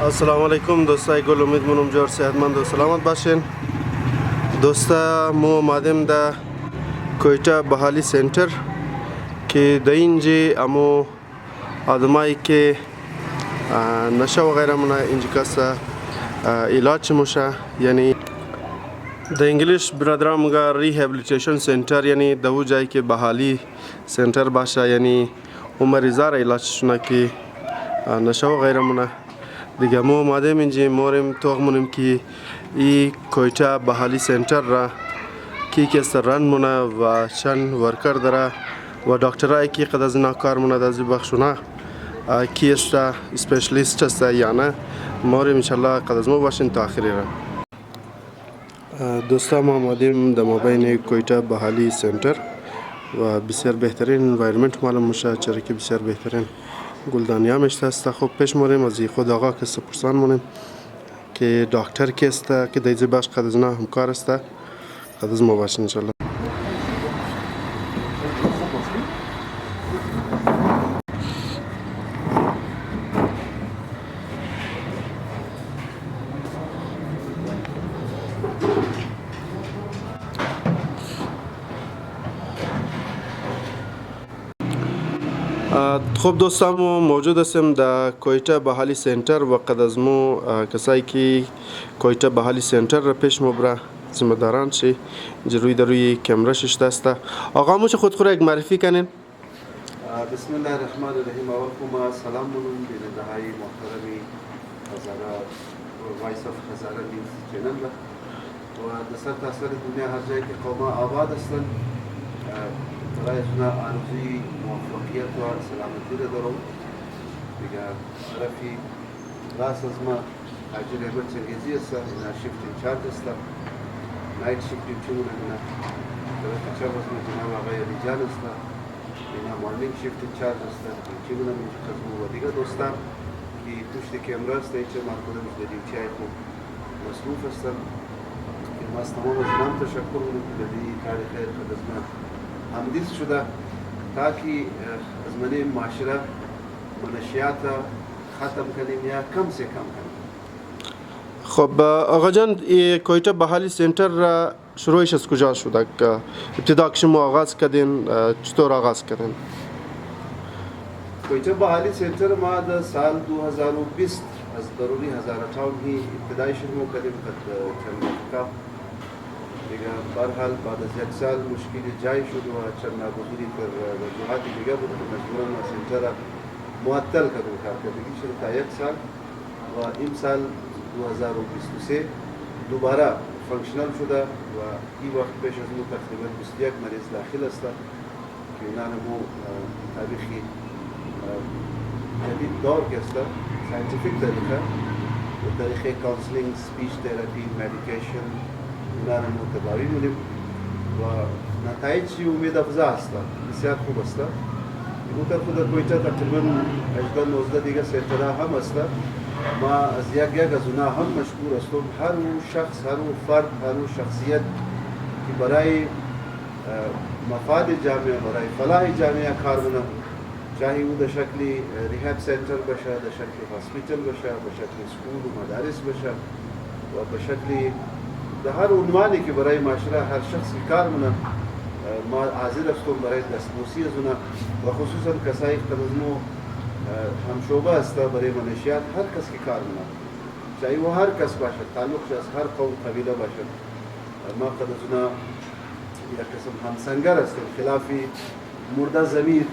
السلام علیکم دوستای گل، امید منم جور صحتمند و سلامت باشین. دوستا مو آمادیم در کویتا بحالی سنتر که در اینجا امو آدمایی که نشه و غیره منا اینجا کسا علاج موشه، یعنی در انگلیش برادران مگه ریهابلیتیشن سنتر، یعنی دو جایی که بحالی سنتر باشه، یعنی اون مریضا را علاجشونه که نشه و غیره منا دیگه. ما آمادیم اینجا موریم توغمونیم که ای کویتا بحالی سنتر را کی کس رن مونه و چند ورکر داره و دکترایی که قد از اینا کار مونه دازی بخشونه کی است، اسپیشلیست است یا نه. موریم انشالله قد از ما باشین تا آخری را. دوستا ما آمادیم در مابین کویتا بحالی سنتر و بسیار بهترین انوایرمنت معلوم میشه، چرا که بسیار بهترین گلدانی هم است. خب پیش موریم از خود آقا که سپرسان مونیم که دکتر کی است که دیجی باش قد از اینا همکار است. قد از ما باشین انشالله. خب دوستان موجود هستیم در کویتا بحالی سنتر و قد از مو کسایی که کویتا بحالی سنتر را پیش مبره ذمه داران شی روی در روی کمره ششته است. آقا مو خود خود یک معرفی کنین. بسم الله الرحمن الرحیم. اول ما سلام مونم بیننده های محترمی Hazara voice of Hazara news channel و در سر تاثیر دنیا هر جایی که قوم آباد هستند برای شما آرزوی موفقیت و سلامتی را دارم. دیگه طرفی راست از ما حاجی رحمت چنگیزی است، اینا شیفت انچارج است، نایت شیفت چون اینا طرف چپ از ما جناب آقای علیجان است، اینا مورنینگ شیفت انچارج است چون اینجا خدمت و دیگه دوستان که پشت کمره است اینجا ما خودم در دیوچه خوب مصروف هستم که ما از تمام از نام تشکر کنم که در این تاریخ خدمت همدیز شده تا که از منی معاشره منشیات ختم کنیم یا کم سے کم کنیم. خب آقا جان، کویتا بحالی سنتر را شروعش از کجا شده که ابتدا که شما آغاز کردین، چطور آغاز کردین؟ کویتا بحالی سنتر ما در سال 2020 از ضروری هزار ٹاؤن ہی ابتدائی شروع کردیم چند وقتا دیگه. برحال بعد از یک سال مشکلی جای شد و چند ناگزیری در وجوهاتی دیگه بود که مجبورا ما سنتر را معطل کردیم کارکردگی شد تا یک سال و این سال 2023 دوباره فانکشنال شده و این وقت پیش از ما تقریبا 21 مریض داخل است که اینا نمو تاریخی جدید دور که است ساینتیفیک طریقه و طریقه کانسلینگ، سپیچ تراپی، مدیکیشن اینا نمو تداوی مونیم و نتایج امید افزا است، بسیار خوب است. این طرف در کویتا تقریبا 18-19 دیگه سنترها هم است. ما از یک از اونا هم مشکور هستم. هر شخص، هر فرد، هر شخصیت که برای مفاد جامعه، برای فلاح جامعه کار کنه، چاهی او در شکل ریهاب سنتر باشه، در شکل هاسپیتال باشه، به شکل سکول و مدارس باشه و به شکل در هر عنوانی که برای معاشره هر شخص کار کنه، ما حاضر هستم برای دستبوسی از اونا و خصوصا کسایی که از ما هم شعبه است برای منشیات هر کس که کار کنه، چاهی و هر کس باشه، تعلقش از هر قوم قبیله باشه، ما قد از اونا یک قسم همسنگر است خلافی مرده ضمیر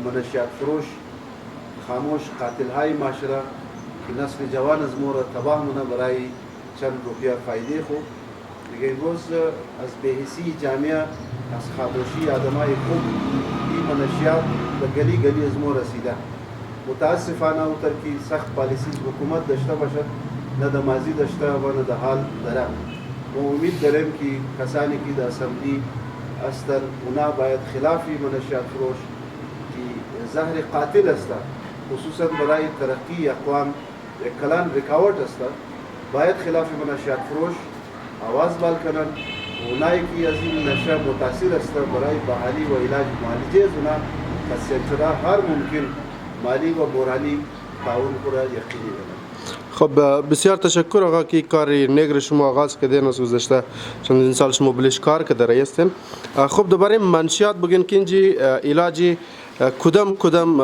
منشیات فروش، خاموش قاتل های معاشره که نسل جوان از ما را تباه مونه برای چند روپیه فایده خوب. دیگه امروز از بهیسی جامعه، از خاموشی آدمای خوب این منشیات به گلی گلی از ما رسیده. متاسفانه اوتر که سخت پالیسی حکومت داشته باشد، نه در ماضی داشته و نه در حال داره. ما امید داریم که کسانی که در اسمبلی هستند اونا باید خلافی منشیات فروش که زهر قاتل است، خصوصا برای ترقی اقوام یک کلان رکاوٹ است، باید خلاف منشیات فروش آواز بال کنند. اونایی که از این نشه متاثر است برای بحالی و علاج معالجه از اونا از سنترها هر ممکن مالی و مورانی تعاون را یقینی بدن. خب بسیار تشکر آقا که کار نیگر شما آغاز کردین از گذشته چندین سال شما بلیش کار کرده هستین. خب دوباره منشیات بگین که اینجی علاجی کدام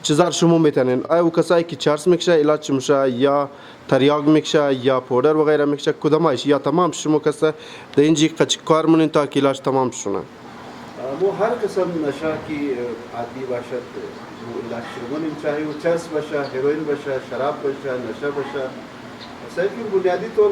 چیزار شما میتونین؟ آیا کسایی که چرس میکشه علاج میشه یا تریاق میکشه یا پودر وغیره میکشه کدامش یا تمام شما کسا در اینجی کار مونین تا که علاج تمام شونه؟ مو هر قسم نشه که عادی باشد مو علاج شروع چاهی و چرس باشه، هیروین باشه، شراب باشه، نشه باشه. صحیح که بنیادی طور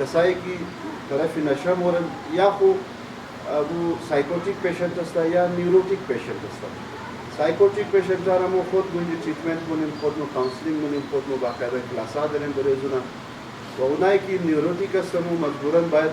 کسایی که طرف نشه مورد یا خو ابو سایکوتیک پیشنت است یا نیوروتیک پیشنت است. سایکوتیک پیشنت را مو خود گنجی تریتمنت کنیم، خود مو کانسلینگ کنیم، خود مو باقاعده کلاسا داریم برای زونا. و اونایی که نیوروتیک است مو مجبورن باید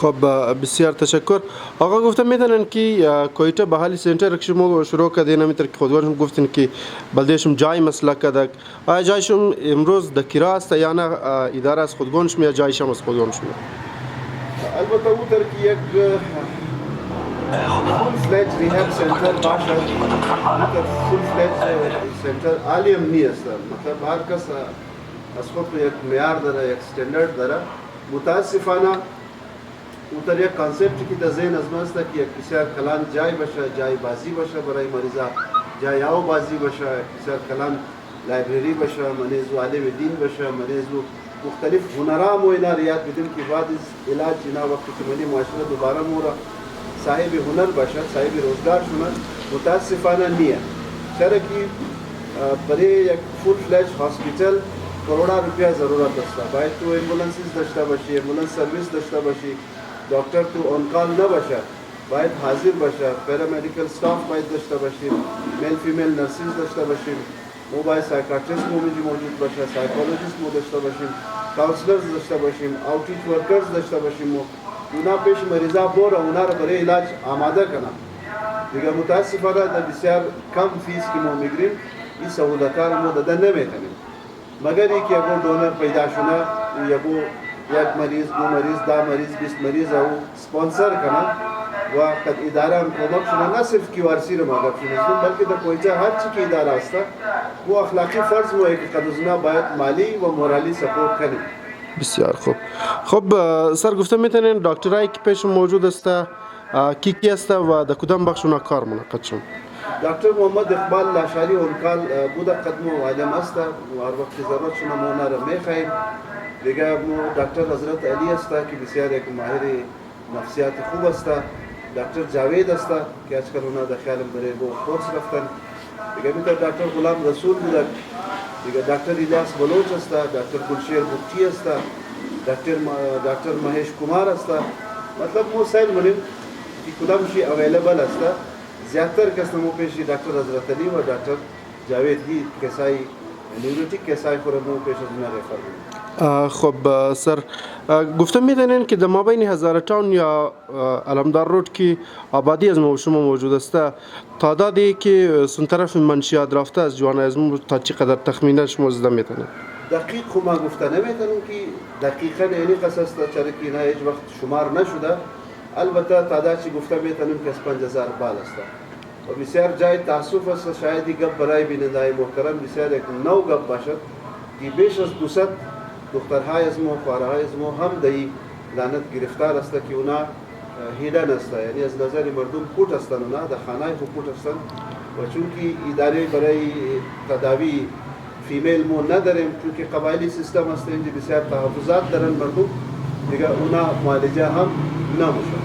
خب بسیار تشکر. آقا گفتم میتونن که کویتا بحالی سنتر شما شروع کردین میتر که خودگانشون گفتین که بلدهشون جای مسئله کدک آیا جایشون امروز دکیرا است یا نه اداره از خودگانشون یا جایشم از خودگانشون؟ البته او تر که یک فول فلج ریهاب سنتر باشه مطلب فول فلج سنتر عالیم نیست مطلب هر کس از خود یک معیار داره یک استاندارد داره متاسفانه او تر یک کانسپت که در ذهن از ما است که یک بسیار کلان جای باشه جای بازی باشه برای مریضا جای او بازی باشه بسیار کلان لایبرری باشه مریض و عالم دین باشه مریض و مختلف هنرام و اینا ریاد بدیم که بعد از علاج اینا وقتی که منی معاشره دوباره مورا صاحب هنر باشه صاحب روزگار شونه متاسفانه نیه چرا که برای یک فول فلج هاسپیتال کروڑا روپیه ضرورت است باید تو امبولانسز داشته باشی امبولانس سرویس داشته باشی دکتر تو آن کال نباشه باید حاضر باشه پارامدیکال استاف باید داشته باشیم میل فیمیل نرسز داشته باشیم مو باید سایکاتریست موجود باشه سایکولوژیست مو داشته باشیم کانسلرز داشته باشیم آوتریچ ورکرز داشته باشیم اونا پیش مریضا بوره اونا رو برای علاج آماده کنن دیگه متاسفانه در بسیار کم فیس که ما میگیریم این سهولت‌ها رو ما دادن نمیتونیم مگر اینکه اگر دونر پیدا شونه یک مریض دو مریض ده مریض 20 مریض او سپانسر کنن و قد اداره هم کمک شونه نه صرف کیوارسی رو ماگب شونه بلکه در کویتا هر چی که اداره است و اخلاقی فرض مو که قد از باید مالی و مورالی سپورت کنیم. بسیار خوب. خب سر گفته میتونین دکترایی که پیش موجود است کی است و در کدام بخشونه کار منعقد شون؟ دکتر محمد اقبال لاشاری اونکال بوده قدمو عالم است و هر وقت ضرورت شونه ما اونا رو میخواهیم دیگه مو دکتر حضرت علی است که بسیار یک ماهر نفسیات خوب است دکتر جاوید است که آجکل اونا در خیالم برای با کورس رفتن دیگه میتر دکتر غلام رسول بوده دیگه دکتر الیاس بلوچ است دکتر گلشیر بوتی است دکتر مهیش کمار است مطلب مو سیل منیم که کدام شی اویلیبل است زیادتر کس نمو پیشی دکتر حضرت علی و دکتر جاوید هی کسایی نیوروتیک کسایی خورم نمو پیش از اونا ریفر بودیم. خب سر گفتم میدونین که در مابین هزار تاون یا علمدار رود که آبادی از ما و شما موجود است تعدادی که سن طرف منشیات رفته از جوان از ما تا چقدر تخمینه شما زده میتونین؟ دقیق خو ما گفته نمیتونم که دقیقا اینی قصص است چرا که اینا هیچ وقت شمار نشده البته تعداد چی گفته میتونم که از 5000 بال است و بسیار جای تاسف است شاید گپ برای بینندگان محترم بسیار یک نو گپ باشد که بیش از 200 دخترهای از ما خواهرهای از ما هم در لعنت گرفتار است که اونا هیدن است یعنی از نظر مردم پوت هستند اونا در خانه خود پوت هستند و چون که اداره برای تداوی فیمیل مو نداریم چون که قبایلی سیستم است اینجا بسیار تحفظات دارن مردم دیگه اونا معالجه هم نمیشه.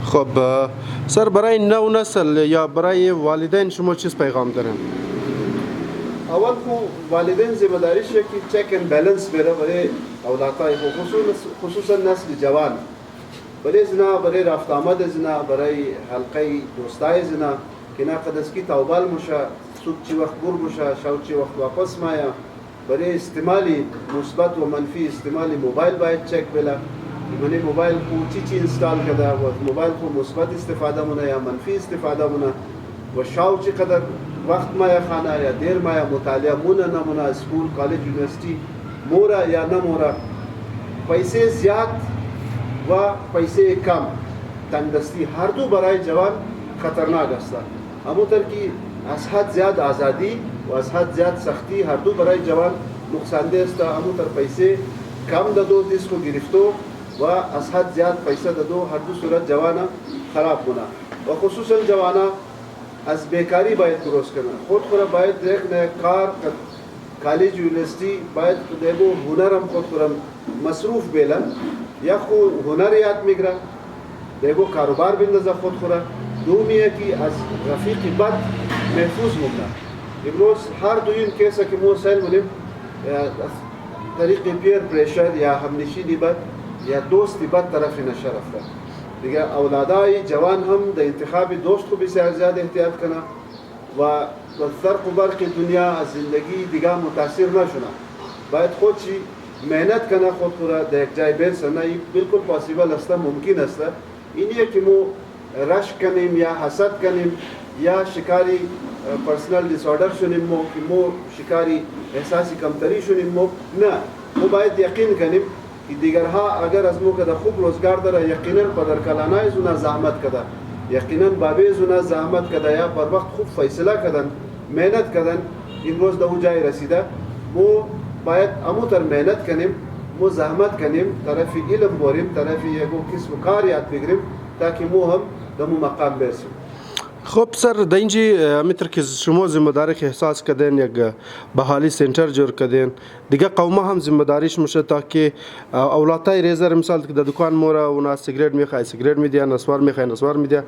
خب سر برای نو نسل یا برای والدین شما چیز پیغام دارن؟ اول کو والدین ذمہ داریش که چک اند بیلنس بره برای اولادهای خصوصا نسل جوان برای زنا برای رفت آمد زنا برای حلقه دوستای زنا که نقد از کی توبال مشه سود چی وقت بر مشه شاو چی وقت واپس مایا برای استعمالی مثبت و منفی استعمالی موبایل باید چک بلا من موبایل کو چی انستال کرده و موبایل کو مثبت استفاده مونه یا منفی استفاده مونه و شاو چی قدر وقت مایه خانه یا دیر مایه مطالعه مونه نمونه اسکول کالج یونیورسیتی موره یا نموره پیسه زیاد و پیسه کم تنگدستی هر دو برای جوان خطرناک است. همونطور که از حد زیاد آزادی و از حد زیاد سختی هر دو برای جوان نقصانده است. همونطور پیسه کم دادو دیس کو گرفتو و از حد زیاد پیسه دادو هر دو صورت جوانا خراب کنه و خصوصا جوانا از بیکاری باید درست کنه. خود باید یک نیا کار کالج یونیورسیتی باید دیگو هنرم خود مصروف بیلن یا خود هنر یاد میگیره دیگو کاروبار بندازه خود دومیه که از رفیق بد محفوظ مونه. امروز هر دو این کیسه که ما سیل بودیم طریق پیر پریشر یا همنشینی بد یا دوستی بد طرفی نشه رفته دیگه. اولادای جوان هم در انتخاب دوست کو بسیار زیاد احتیاط کنه و فرق و برق دنیا از زندگی دیگه متاثر نشونه. باید خودشی مهنت کنه خود در یک جای برسه. این بالکل پاسیبل است، ممکن است. اینیه که ما رش کنیم یا حسد کنیم یا شکاری پرسنل دیساردر شونیم مو که مو شکاری احساسی کمتری شونیم مو نه. ما باید یقین کنیم که دیگرها اگر از مو کده خوب روزگار داره یقینا پدر کلانای زونه زحمت کده یقینا بابی زونه زحمت کده یا بر وقت خوب فیصله کدن مهنت کدن این روز دو جای رسیده. مو باید اموتر مهنت کنیم مو زحمت کنیم طرف علم بریم طرف یکو کسب و کار یاد بگیریم تاکه مو هم دمو مقام برسیم. خب سر در اینجا میتر که شما ذمه‌داری احساس کردین یک بحالی سنتر جور کردین دیگه قومه هم ذمه‌داریش میشه تا که اولادای ریزر مثال که در دکان مورا اونا سیگریت میخوای سیگریت میدیا نسوار میخوای نسوار میدیا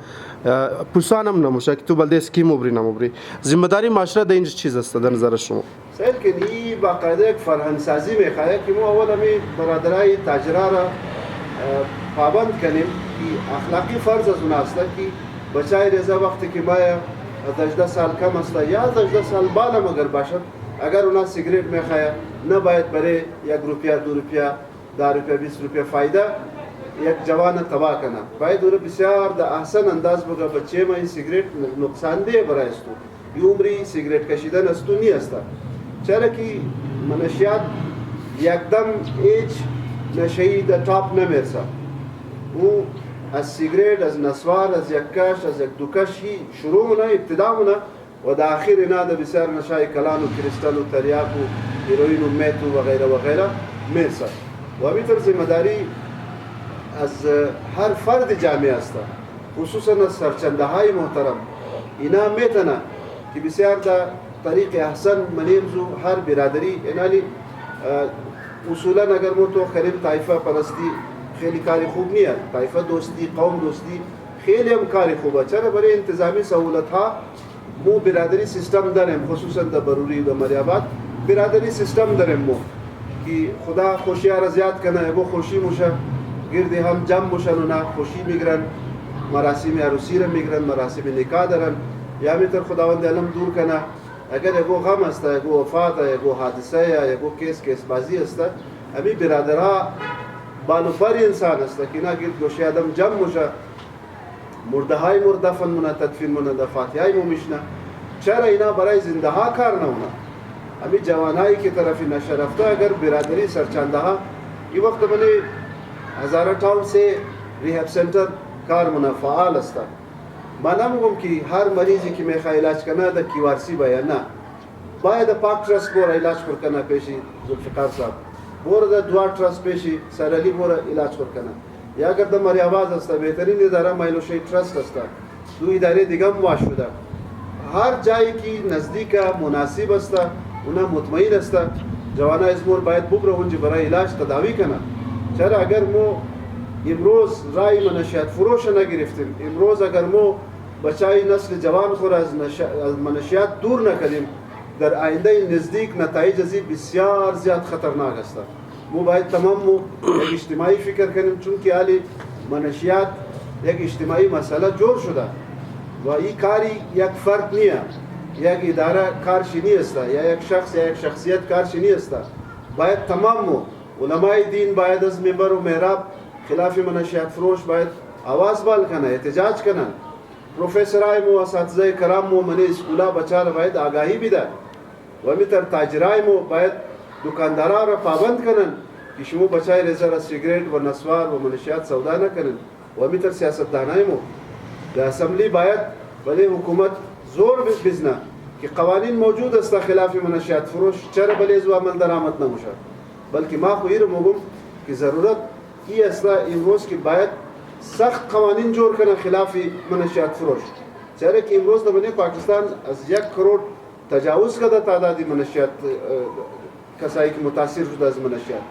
پرسان هم نموشه که تو بلده اسکیم مبری نمبری ذمه‌داری معاشره در اینجا چیز است در نظر شما؟ سیل که نی باقاعده یک فرهنگ سازی میخواد که ما اول می برادرای تاجرا را پابند کنیم که اخلاقی فرض از اون است که بچای رضا وقتی که ما 18 سال کم است یا 18 سال بالا مگر باشد اگر اونا سیگریت میخواه نباید برای 1 روپیه 2 روپیه 10 روپیه 20 روپیه فایده یک جوان تباه کنه. باید او بسیار در احسن انداز بگه بچه ما این سیگریت نقصان ده برای استو این عمری سیگریت کشیدن استو نی است. چرا که منشیات یکدم ایج نشهی در تاپ نمیرسه. او از سیگریت از نسوار از یک کش از یک دو کش شروع مونه ابتدا مونه و در آخر اینا در بسیار نشای کلان و کریستال و تریاک و هیروین و میت و غیره و غیره میرسه. و همینطور ذمه‌داری از هر فرد جامعه است خصوصا از سرچنده های محترم اینا میتونه که بسیار در طریق احسن منیمزو هر برادری اینالی اصولا اگر ما تو خریم طایفه پرستی خیلی کاری خوب نیست. طایفه دوستی قوم دوستی خیلی هم کاری خوبه. چرا برای انتظامی سهولت ها مو برادری سیستم داریم خصوصا در بروری و مریابات برادری سیستم داریم مو که خدا خوشی را زیاد کنه ابو خوشی موشه گردی هم جمع موشن و نه خوشی میگرن مراسم عروسی را میگرن مراسم نکاح دارن یا میتر خداوند علم دور کنه اگر ابو غم است ابو وفات ابو حادثه یا ابو کیس بازی است امی برادرها بالوفر انسان است که نه گرد گوشه آدم جمع موشه مرده های مردفن مونه تدفین مونه در فاتحه های مومیشنه. چرا اینا برای زنده ها کار نمونه؟ امی جوانایی که طرفی نشرفته اگر برادری سرچنده ها این وقت بلی هزاره ٹاؤن سے ریحب سنٹر کار مونه فعال است. من نمیگم که هر مریضی که میخواه علاج کنه در کیوارسی باید نه باید پاک ترست بور علاج کنه پیشی ذوالفقار صاحب بور در دوار ترست پیشی سرالی بور علاج کنه یا اگر در مریاباز است بهترین اداره مایلوشی ترست است دو اداره دیگه مواش شده هر جایی که نزدیک مناسب است اونا مطمئن است جوانه ازمور باید ببره اونجا برای علاج تداوی کنه. چرا اگر ما امروز رای منشیات فروش نگرفتیم امروز اگر ما بچای نسل جوان خور از منشیات دور نکردیم در آینده نزدیک نتایج ازی بسیار زیاد خطرناک است. ما باید تمام یک اجتماعی فکر کنیم چون که حالی منشیات یک اجتماعی مسئله جور شده و این کاری یک فرد نیه یک اداره کارشی نیست یا یک شخص یا یک شخصیت کارشی نیست. باید تمام علماء دین باید از منبر و محراب خلاف منشیات فروش باید آواز بال کنه احتجاج کنن پروفسرای مو اساتذه کرام مو من اسکولا بچا را باید آگاهی بده و میتر تاجرای مو باید دکاندارا را پابند کنن که شما بچای رزر سیگریت و نسوار و منشیات سودا نکنن و میتر سیاستدانای مو در اسمبلی باید ولی حکومت زور بزنه که قوانین موجود است خلاف منشیات فروش چرا بلیز و عمل درآمد نموشه بلکه ما خو ایره موگم که ضرورت ای اصلا امروز که باید سخت قوانین جور کنه خلاف منشیات فروش چرا که امروز در پاکستان از 1 کروڑ تجاوز کرده تعداد منشیات کسایی که متاثر شده از منشیات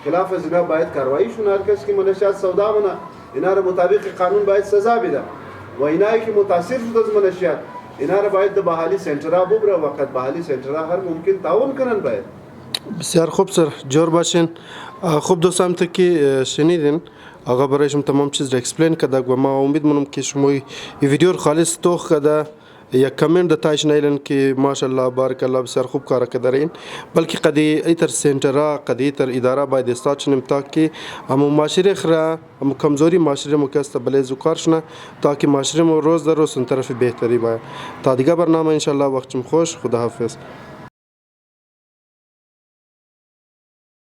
خلاف از اینا باید کاروائی شونه هر کس که منشیات سودا منه اینا را مطابق قانون باید سزا بده و اینایی که متاثر شده از منشیات اینا را باید در بحالی سنترها ببره وقت بحالی سنترها هر ممکن تعاون کنن باید. بسیار خوب سر جور باشین. خوب دوستان تا که شنیدین آقا برایشم تمام چیز را اکسپلین کرده و ما امید منم که شما این ویدیو رو خالص توخ کرده یک کامنت دتایش نیلن که ماشاءالله بارک الله بسیار خوب کار کردین بلکه قدی ایتر سنترها قدی ایتر اداره باید استاد شنیم تا که همون معاشره خرا هم کمزوری معاشره مکست بلیز و کارشنه تا که معاشره مو روز در روز طرف بهتری باید تا دیگه برنامه انشالله وقتم خوش خدا حافظ.